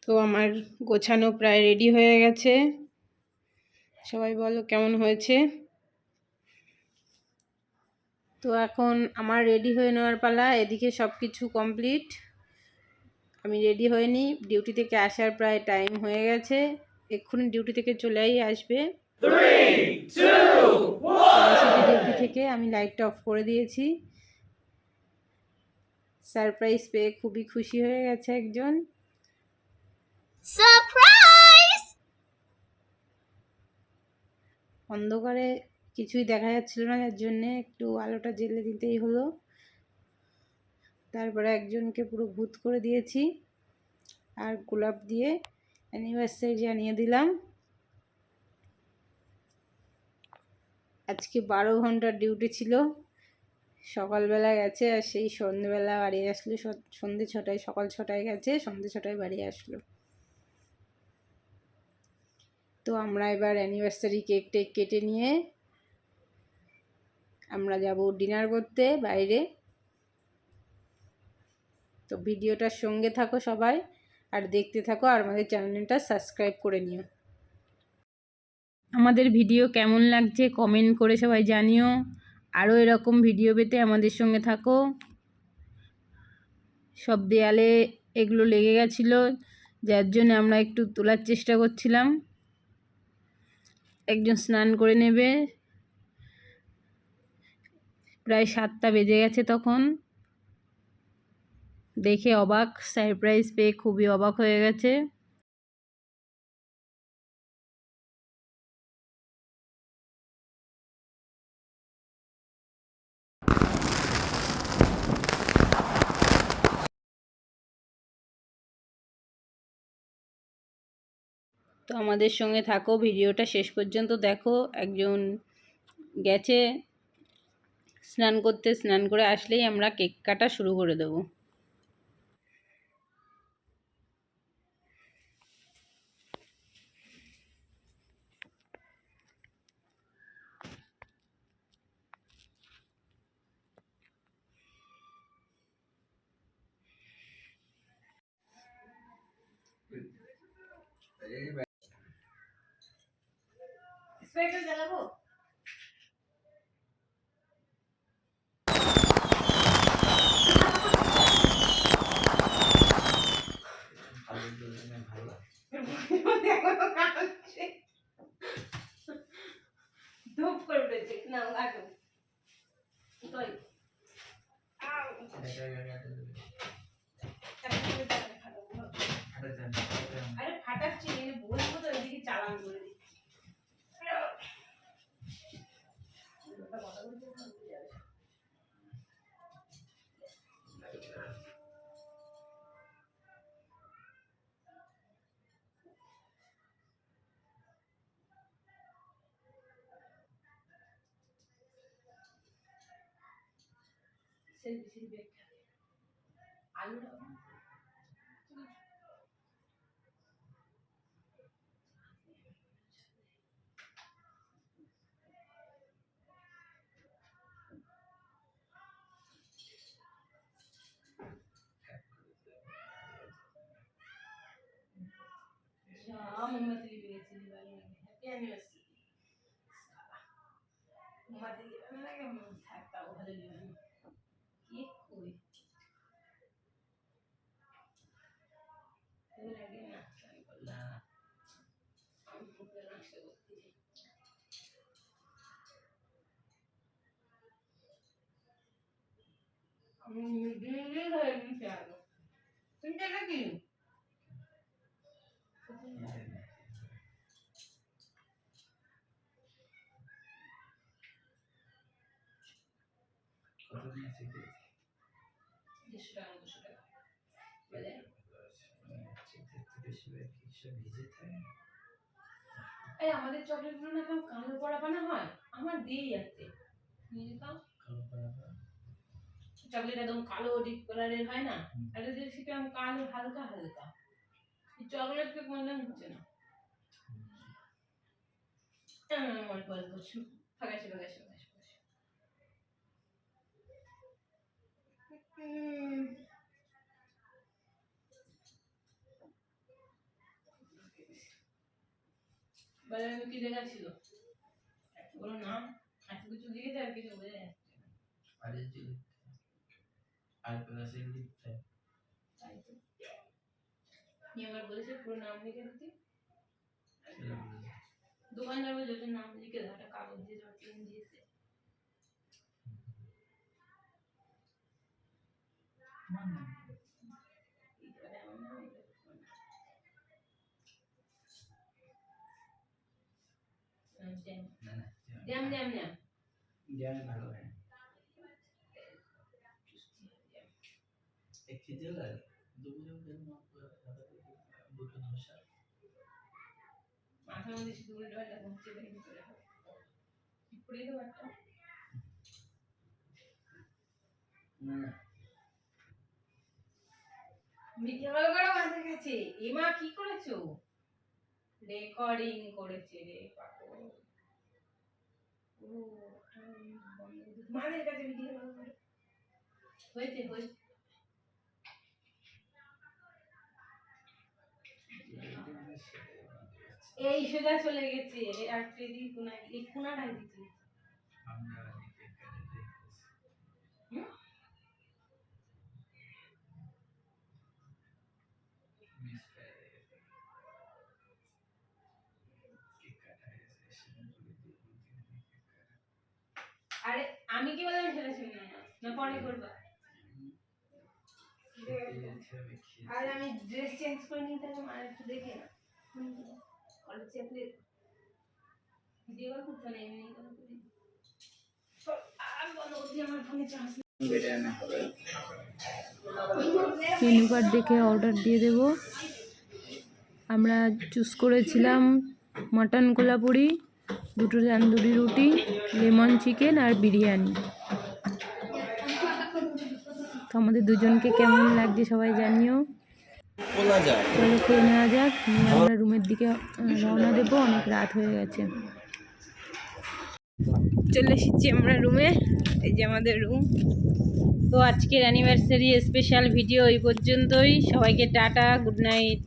তো আমার গোছানো প্রায় রেডি হয়ে গেছে। সবাই বলো কেমন হয়েছে। তো এখন আমার রেডি হয়ে নেওয়ার পালা। এদিকে সব কিছু কমপ্লিট, আমি রেডি হয়নি। ডিউটি থেকে আসার প্রায় টাইম হয়ে গেছে, এক্ষুনি ডিউটি থেকে চলেই আসবে। 3, 2, 1 ডিউটি থেকে আমি লাইটটা অফ করে দিয়েছি। সারপ্রাইজ পেয়ে খুবই খুশি হয়ে গেছে একজন। সারপ্রাইজ! অন্ধকারে কিছুই দেখা যাচ্ছিল না, যার জন্যে একটু আলোটা জ্বেলে দিতেই হলো। তারপরে একজনকে পুরো ভূত করে দিয়েছি আর গোলাপ দিয়ে অ্যানিভার্সারি জানিয়ে দিলাম। আজকে 12 ঘন্টার ডিউটি ছিল। সকালবেলা গেছে আর সেই সন্ধ্যেবেলা বাড়ি আসলো। সন্ধ্যে 6টায়, সকাল 6টায় গেছে, সন্ধ্যে 6টায় বাড়ি আসলো। তো আমরা এবার অ্যানিভার্সারি কেক টেক কেটে নিয়ে আমরা যাব ডিনার করতে বাইরে। তো ভিডিওটার সঙ্গে থাকো সবাই আর দেখতে থাকো, আর আমাদের চ্যানেলটা সাবস্ক্রাইব করে নিও। আমাদের ভিডিও কেমন লাগছে কমেন্ট করে সবাই জানিও। আরও এরকম ভিডিও পেতে আমাদের সঙ্গে থাকো। সব দেয়ালে এগুলো লেগে গেছিলো, যার জন্য আমরা একটু তোলার চেষ্টা করছিলাম। একজন স্নান করে নেবে, প্রায় 7টা বেজে গেছে তখন। দেখে অবাক, সারপ্রাইজ পেয়ে খুবই অবাক হয়ে গেছে। তো আমাদের সঙ্গে থাকো, ভিডিওটা শেষ পর্যন্ত দেখো। একজন গেছে স্নান করতে, স্নান করে আসলেই আমরা কেক কাটা শুরু করে দেবো। জ্বালাবো। ধূপ করে উঠেছে না লাগো। আরে ফাটাচ্ছি, বলবো তো এদিকে চালান করে দিচ্ছি। আলু মোমবাতি লেগেছে দিবালি। Happy anniversary. মোমবাতি লাগে থাকতা ভালো লাগে। কেক কই লাগে না, আমি বললাম আমি পুরো নষ্ট করতে। আমি দিলে ধরে নিতে আলো তুমি জায়গা কি এই আমাদের চকলেটগুলো না কেমন কালো পড়া বানা হয়, আমার দিয়ে যাচ্ছে নিয়ে যেতাম। চকলেট একদম কালো ডিপ কালারের হয় না, এটা দিয়ে সেটা কালো হালকা হালকা। চকলেট কেক মনে হচ্ছে না। অল্প অল্প ফাঁকাশে ফাঁকাশে ফাঁকাশে। বলে আমি কি দেখাচ্ছিল এত বড় নাম এত কিছু লিখে আর কিছু বোঝা যাচ্ছে না। আরে যে আর প্লাস লিখতে তাই তো নিয়ে আমার বলেছে পুরো নাম লিখে দিতে দোকানদার বলে যত নাম লিখে দাও একটা কাগজ দিয়ে দাও পেন দিয়েছে এইবারে আমার নাম না না জ্যাম জ্যাম জ্যাম জ্ঞান ভালো হয় एक चीज है দুপুরে দিন দুটো ধোসা মাথার মধ্যে শুধু উল্টো পাল্টা ঘুরছে বেরিয়ে চলে যাবে পড়ে দেবো একটা না মিঠে ভালো করে মাথার কাছে এমা কি করেছো রেকর্ডিং করেছে রে পাগল ও মাথার কাছে মিঠে ভালো করে হয়েছে হয়েছে এই সোজা চলে গেছে আর ট্রেডি কোনা এই কোনাটাই দিতে আমরা দিকে করে মিস করে কি কাটা এসে আরে আমি কি বললাম সেটা শুনে না পরে করবা আর আমি ড্রেস চেঞ্জ করে নিতে হবে আর একটু দেখে না কলেজ চেপলে ভিডিও কল করতে না এমনি কল করি আর বন্ধ করতে আমার ফোনে চার্জ মেনু কার্ড দেখে অর্ডার দিয়ে দেব আমরা চুজ করেছিলাম মটন কোলাপুরি দুটো তন্দুরি রুটি লেমন চিকেন আর বিরিয়ানি তো আমাদের দুজনকে কেমন লাগছে সবাই জানিও বলা যায় চলো খেয়ে নেওয়া যাক নিয়ে আমরা রুমের দিকে রওনা দেবো অনেক রাত হয়ে গেছে চলে এসেছি আমরা রুমে এই যে আমাদের রুম তো আজকের অ্যানিভার্সারি স্পেশাল ভিডিও এই পর্যন্তই সবাইকে টাটা গুড নাইট